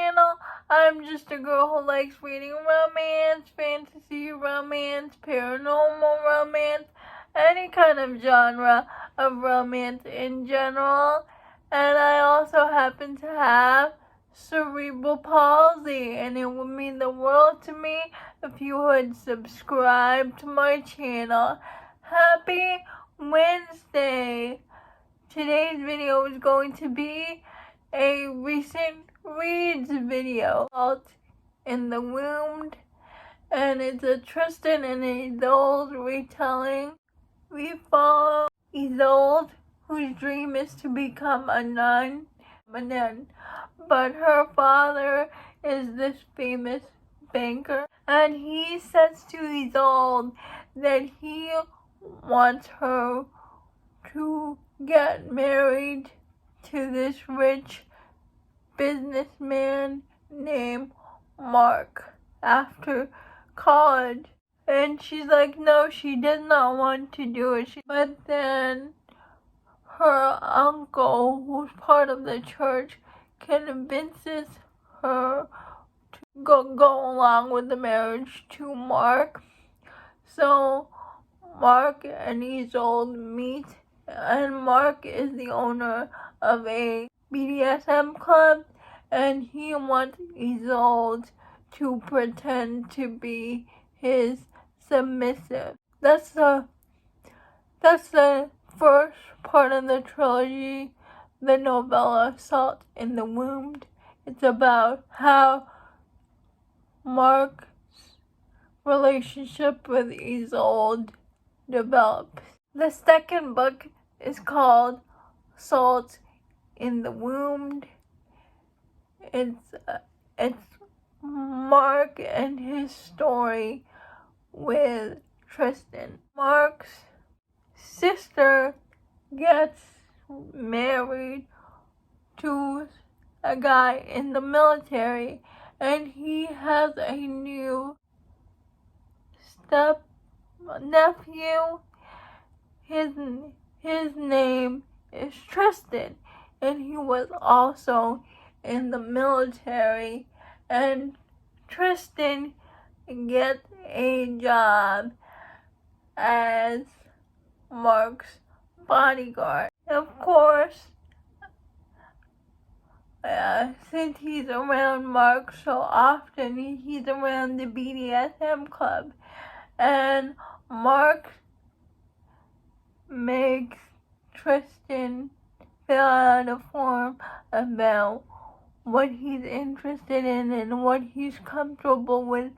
channel. I'm just a girl who likes reading romance, fantasy romance, paranormal romance, any kind of genre of romance in general. And I also happen to have cerebral palsy, and it would mean the world to me if you would subscribe to my channel. Happy Wednesday! Today's video is going to be a recent reads video called In the Womb, and it's a Tristan and Isolde retelling. We follow Isolde, whose dream is to become a nun, but her father is this famous banker, and he says to Isolde that he wants her to get married to this rich businessman named Mark after college. And she's like, no, she does not want to do it. But then her uncle, who's part of the church, convinces her to go along with the marriage to Mark. So Mark and Isolde meet, and Mark is the owner of a BDSM club, and he wants Isolde to pretend to be his submissive. That's the first part of the trilogy, the novella Salt in the Womb. It's about how Mark's relationship with Isolde develops. The second book is called Salt in the Womb. It's Mark and his story with Tristan. Mark's sister gets married to a guy in the military, and he has a new step nephew. His name is Tristan, and he was also in the military, and Tristan gets a job as Mark's bodyguard. Of course, since he's around Mark so often, he's around the BDSM club, and Mark makes Tristan fill out a form about what he's interested in and what he's comfortable with,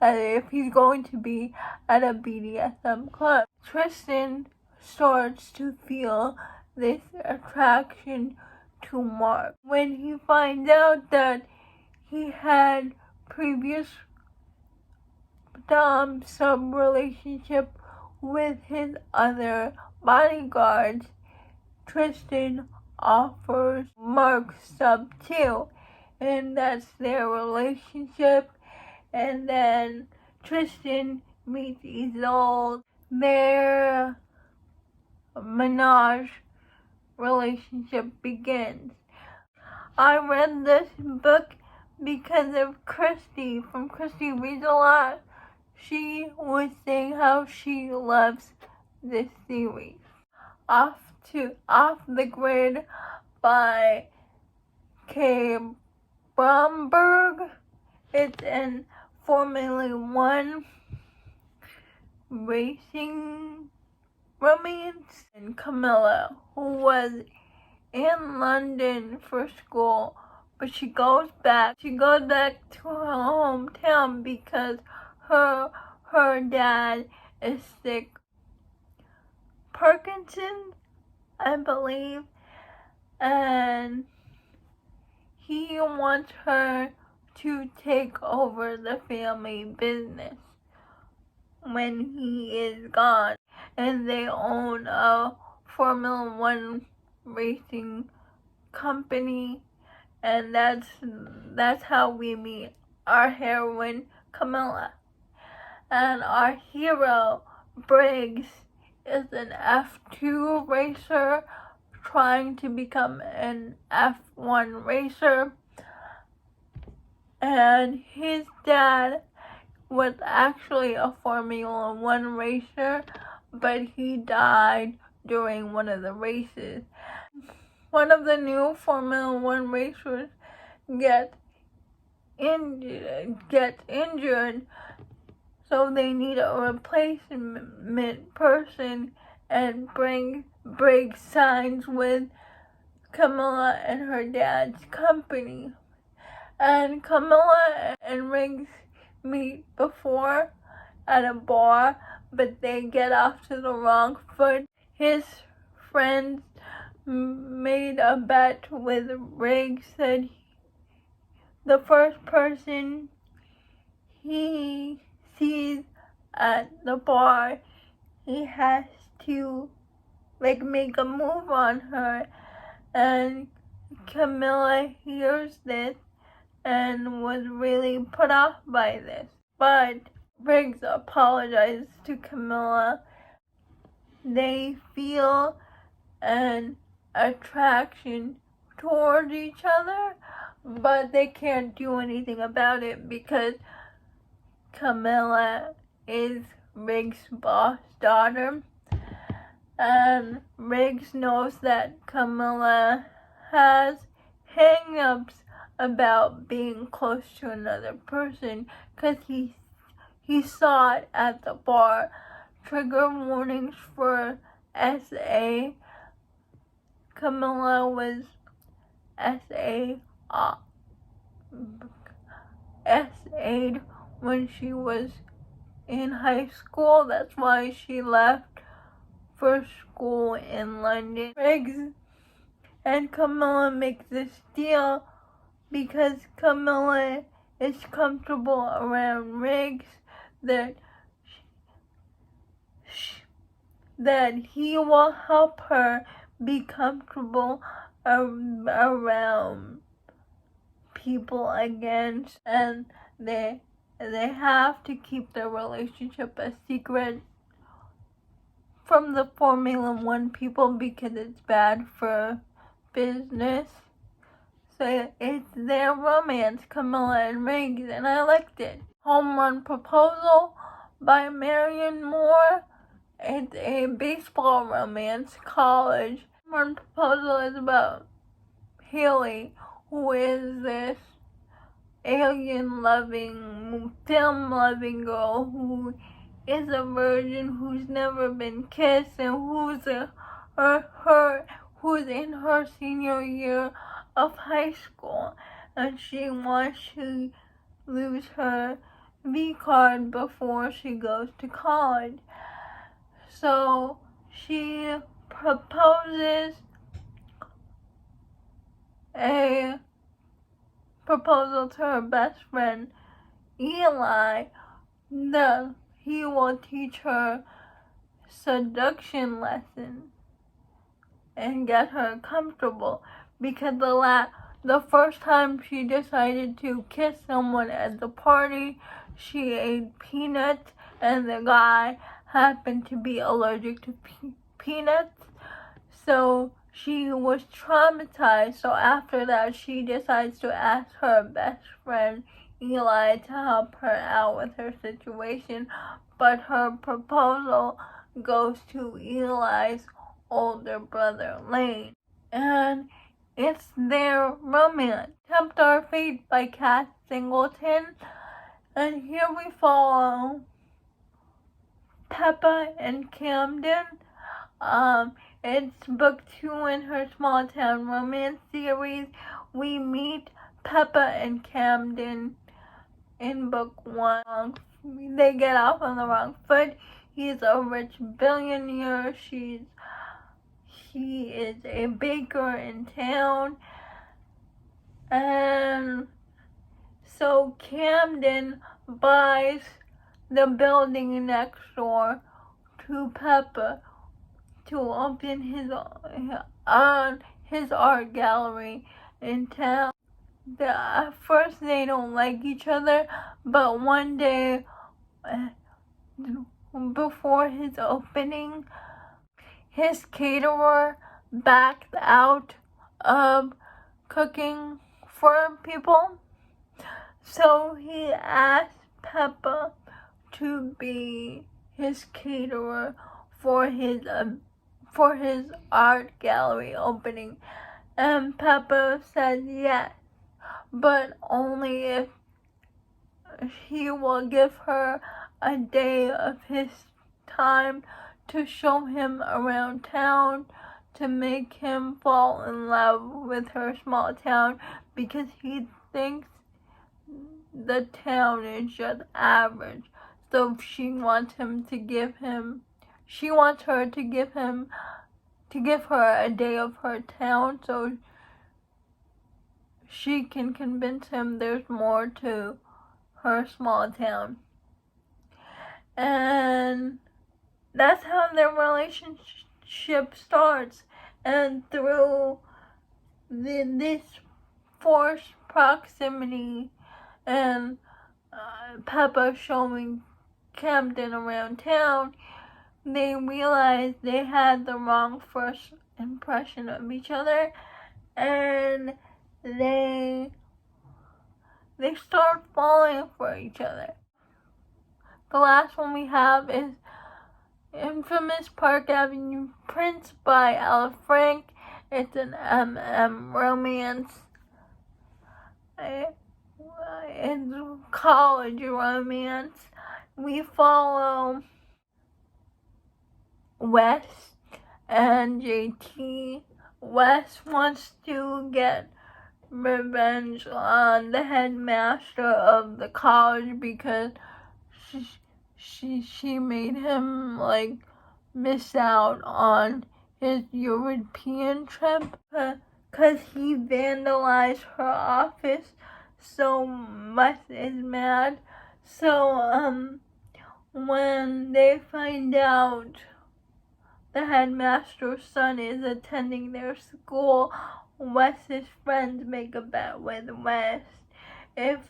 if he's going to be at a BDSM club. Tristan starts to feel this attraction to Mark when he finds out that he had previous sub-relationship with his other bodyguards. Tristan offers Mark sub too, and that's their relationship. And then Tristan meets Isolde. Their menage relationship begins. I read this book because of Christy from Christy Reads a Lot. She was saying how she loves this series. Off the Grid by K. Bromberg. It's an Formula One racing romance. And Camilla, who was in London for school, but she goes back to her hometown because her dad is sick. Parkinson's, I believe, and he wants her to take over the family business when he is gone. And they own a Formula One racing company, and that's how we meet our heroine Camilla. And our hero Briggs is an F2 racer trying to become an F1 racer, and his dad was actually a Formula One racer, but he died during one of the races. One of the new Formula One racers gets injured, so they need a replacement person, and Briggs signs with Camilla and her dad's company. And Camilla and Briggs meet before at a bar, but they get off to the wrong foot. His friends made a bet with Briggs that the first person he sees at the bar, he has to make a move on her. And Camilla hears this and was really put off by this. But Briggs apologizes to Camilla. They feel an attraction toward each other, but they can't do anything about it because Camilla is Briggs' boss daughter, and Briggs knows that Camilla has hang-ups about being close to another person because he saw it at the bar. Trigger warnings for SA. Camilla was SA'd when she was in high school. That's why she left for school in London. Briggs and Camilla make this deal because Camilla is comfortable around Briggs, that he will help her be comfortable around people again, and they have to keep their relationship a secret from the Formula One people because it's bad for business. So it's their romance, Camilla and Briggs, and I liked it. Home Run Proposal by Marion Moore. It's a baseball romance, college. Home Run Proposal is about Haley, who is this alien-loving, film-loving girl who is a virgin, who's never been kissed, and who's in her senior year of high school, and she wants to lose her V card before she goes to college. So she proposes a proposal to her best friend Eli that he will teach her seduction lessons and get her comfortable, because the first time she decided to kiss someone at the party, she ate peanuts, and the guy happened to be allergic to peanuts, so she was traumatized. So after that, she decides to ask her best friend Eli to help her out with her situation, but her proposal goes to Eli's older brother Lane, and it's their romance. Tempt Our Fate by Kat Singleton, and here we follow Peppa and Camden. It's book 2 in her small town romance series. We meet Peppa and Camden in book 1. They get off on the wrong foot. He's a rich billionaire. He is a baker in town. And so Camden buys the building next door to Peppa to open his art gallery in town. At first they don't like each other, but one day before his opening, his caterer backed out of cooking for people. So he asked Peppa to be his caterer for his art gallery opening, and Peppa said yes, but only if he will give her a day of his time to show him around town, to make him fall in love with her small town, because he thinks the town is just average. So she wants her to give her a day of her town, so she can convince him there's more to her small town. And that's how their relationship starts. And through this forced proximity and Peppa showing Camden around town, they realized they had the wrong first impression of each other, and they start falling for each other. The last one we have is Infamous Park Avenue Prince by Ella Frank. It's an romance. It's college romance. We follow Wes and JT. Wes wants to get revenge on the headmaster of the college because she made him miss out on his European trip because he vandalized her office. So Wes is mad. So when they find out the headmaster's son is attending their school, Wes's friends make a bet with Wes. If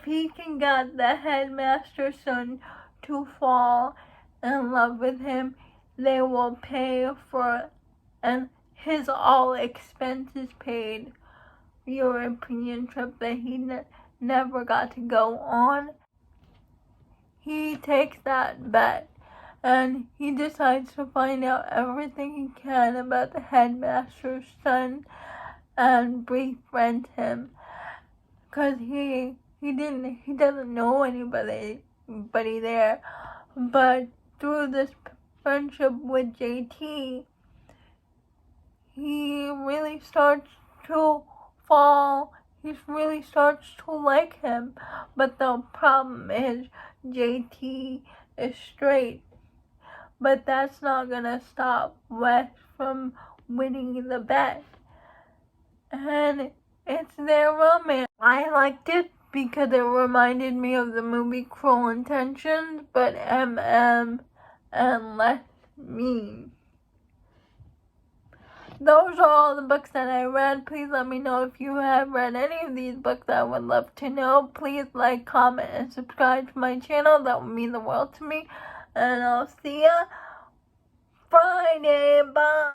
he can get the headmaster's son to fall in love with him, they will pay for his all expenses paid European trip that he never got to go on. He takes that bet and he decides to find out everything he can about the headmaster's son and befriend him, because he doesn't know anybody there. But through this friendship with JT, he really starts to fall. He really starts to like him. But the problem is JT is straight. But that's not gonna stop Wes from winning the bet. And it's their romance. I liked it because it reminded me of the movie Cruel Intentions, but and less mean. Those are all the books that I read. Please let me know if you have read any of these books. I would love to know. Please like, comment, and subscribe to my channel. That would mean the world to me. And I'll see ya Friday. Bye.